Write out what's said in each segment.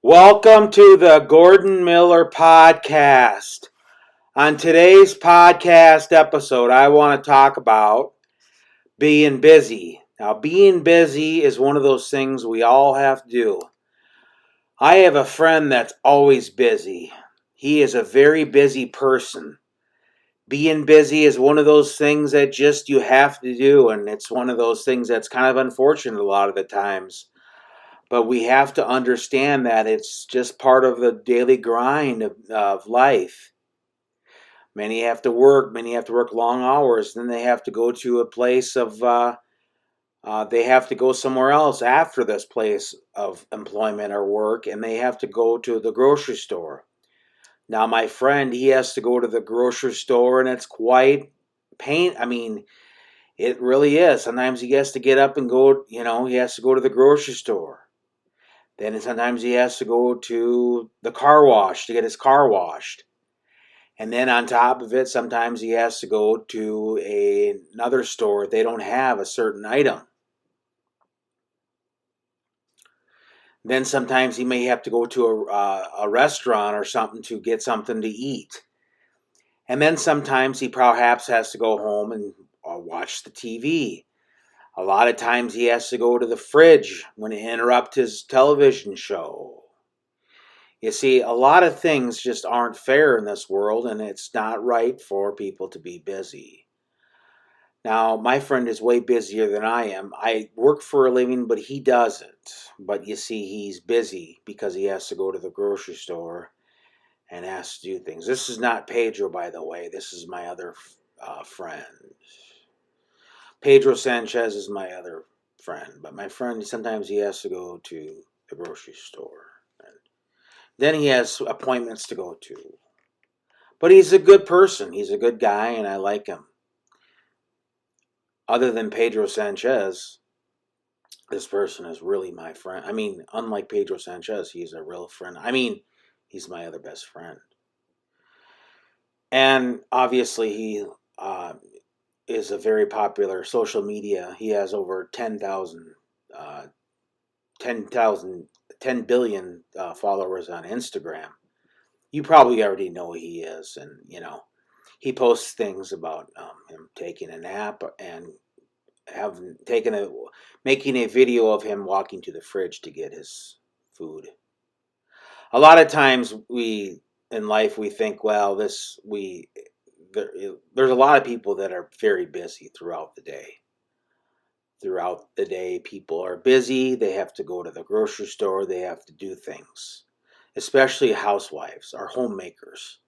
Welcome to the Gordon Miller Podcast. On today's podcast episode, I want to talk about being busy. Now, being busy is one of those things we all have to do. I have a friend that's always busy. He is a very busy person. Being busy is one of those things that just you have to do, and it's one of those things that's kind of unfortunate a lot of the times. But we have to understand that it's just part of the daily grind of life. Many have to work. Many have to work long hours. Then they have to go to a place of, they have to go somewhere else after this place of employment or work, and they have to go to the grocery store. Now, my friend, he has to go to the grocery store, and it's quite pain. I mean, it really is. Sometimes he has to get up and go, he has to go to the grocery store. Then sometimes he has to go to the car wash to get his car washed. And then on top of it, sometimes he has to go to another store if they don't have a certain item. Then sometimes he may have to go to a restaurant or something to get something to eat. And then sometimes he perhaps has to go home and watch the TV. A lot of times he has to go to the fridge when he interrupts his television show. You see, a lot of things just aren't fair in this world, and it's not right for people to be busy. Now, my friend is way busier than I am. I work for a living, but he doesn't. But you see, he's busy because he has to go to the grocery store and has to do things. This is not Pedro, by the way. This is my other friend. Pedro Sanchez is my other friend. But my friend, sometimes he has to go to the grocery store. Then he has appointments to go to. But he's a good person. He's a good guy, and I like him. Other than Pedro Sanchez, this person is really my friend. I mean, unlike Pedro Sanchez, he's a real friend. I mean, he's my other best friend. And obviously, he is a very popular social media. He has over 10 billion followers on Instagram. You probably already know who he is, and he posts things about him taking a nap and making a video of him walking to the fridge to get his food. A lot of times in life we think, well, there's a lot of people that are very busy throughout the day. Throughout the day, people are busy. They have to go to the grocery store. They have to do things, especially housewives or homemakers.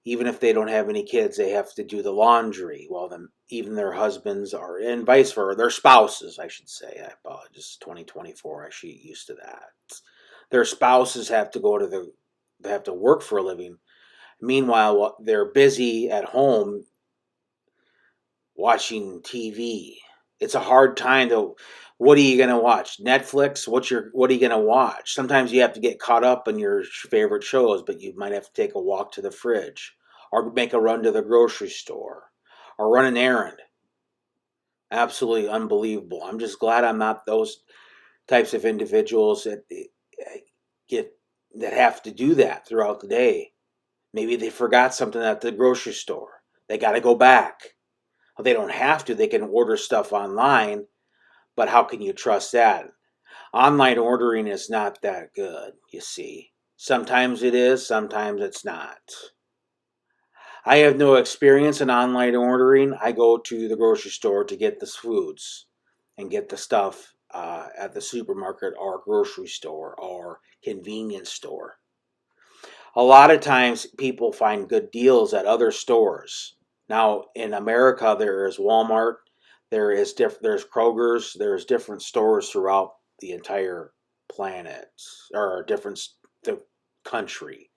Even if they don't have any kids, they have to do the laundry while even their husbands are, and vice versa, their spouses, I should say. I apologize, 2024, I should get used to that. Their spouses have to they have to work for a living. Meanwhile, they're busy at home watching TV. It's a hard time to, what are you going to watch? Netflix? What are you going to watch? Sometimes you have to get caught up in your favorite shows, but you might have to take a walk to the fridge or make a run to the grocery store or run an errand. Absolutely unbelievable. I'm just glad I'm not those types of individuals that have to do that throughout the day. Maybe they forgot something at the grocery store. They got to go back. Well, they don't have to. They can order stuff online, but how can you trust that? Online ordering is not that good, you see. Sometimes it is, sometimes it's not. I have no experience in online ordering. I go to the grocery store to get the foods and get the stuff at the supermarket or grocery store or convenience store. A lot of times people find good deals at other stores. Now in America there is Walmart, there's Kroger's, there's different stores throughout the entire planet or the country,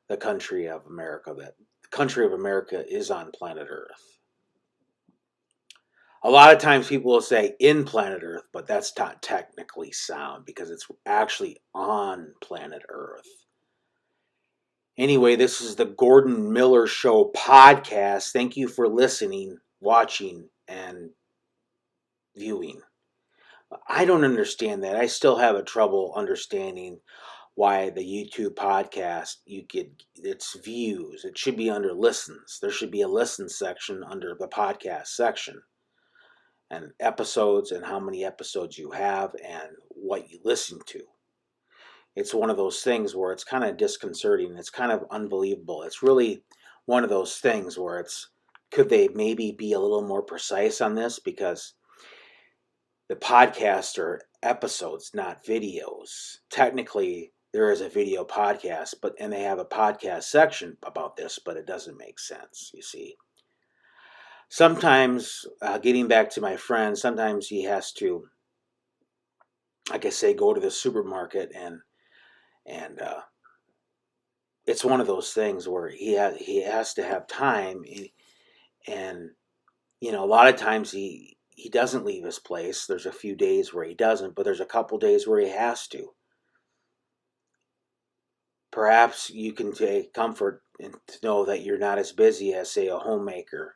the country of America that the country of America is on planet Earth. A lot of times people will say in planet Earth, but that's not technically sound because it's actually on planet Earth. Anyway, this is the Gordon Miller Show podcast. Thank you for listening, watching, and viewing. I don't understand that. I still have a trouble understanding why the YouTube podcast its views. It should be under listens. There should be a listen section under the podcast section. And episodes and how many episodes you have and what you listen to. It's one of those things where it's kind of disconcerting. It's kind of unbelievable. It's really one of those things where could they maybe be a little more precise on this? Because the podcasts are episodes, not videos. Technically, there is a video podcast, and they have a podcast section about this, but it doesn't make sense, you see. Sometimes, getting back to my friend, sometimes he has to, like I say, go to the supermarket and it's one of those things where he has to have time, and a lot of times he doesn't leave his place. There's a few days where he doesn't, but there's a couple days where he has to. Perhaps you can take comfort to know that you're not as busy as, say, a homemaker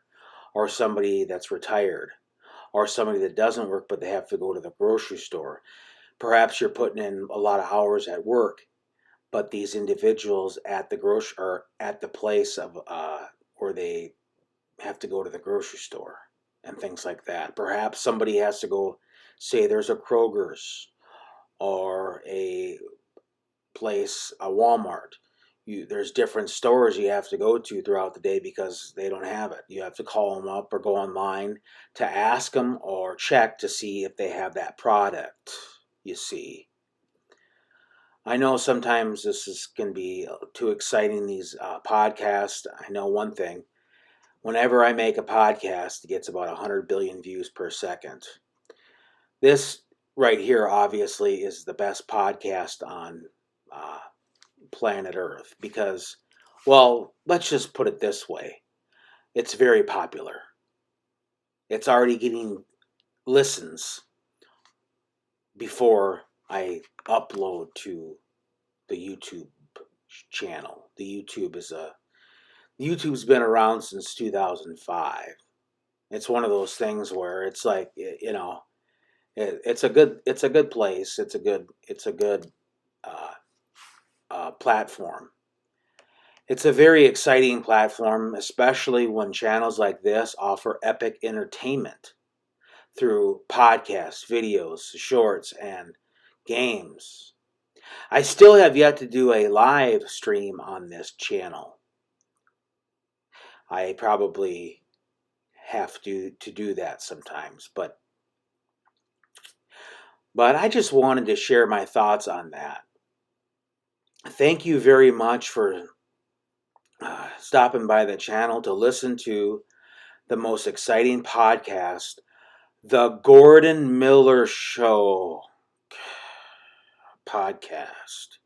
or somebody that's retired or somebody that doesn't work but they have to go to the grocery store. Perhaps you're putting in a lot of hours at work, but these individuals at the place of where they have to go to the grocery store and things like that. Perhaps somebody has to go, say there's a Kroger's or a Walmart. There's different stores you have to go to throughout the day because they don't have it. You have to call them up or go online to ask them or check to see if they have that product, you see. I know sometimes this can be too exciting, these podcasts. I know one thing. Whenever I make a podcast, it gets about 100 billion views per second. This right here, obviously, is the best podcast on planet Earth because, well, let's just put it this way. It's very popular. It's already getting listens before I upload to the YouTube channel. YouTube's been around since 2005. It's one of those things where it's like, it's a good place. It's a good platform. It's a very exciting platform, especially when channels like this offer epic entertainment through podcasts, videos, shorts, and games. I still have yet to do a live stream on this channel. I probably have to do that sometimes, but I just wanted to share my thoughts on that. Thank you very much for stopping by the channel to listen to the most exciting podcast, The Gordon Miller Show podcast.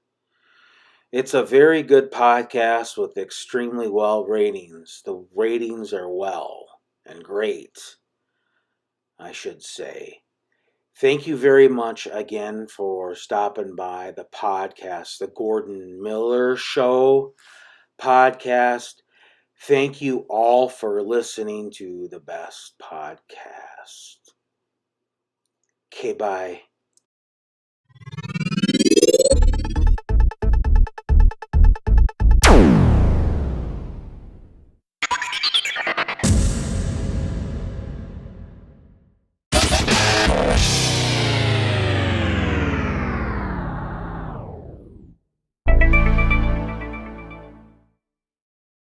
It's a very good podcast with extremely well ratings. The ratings are well and great, I should say. Thank you very much again for stopping by the podcast, The Gordon Miller Show podcast. Thank you all for listening to the best podcast. Okay, bye.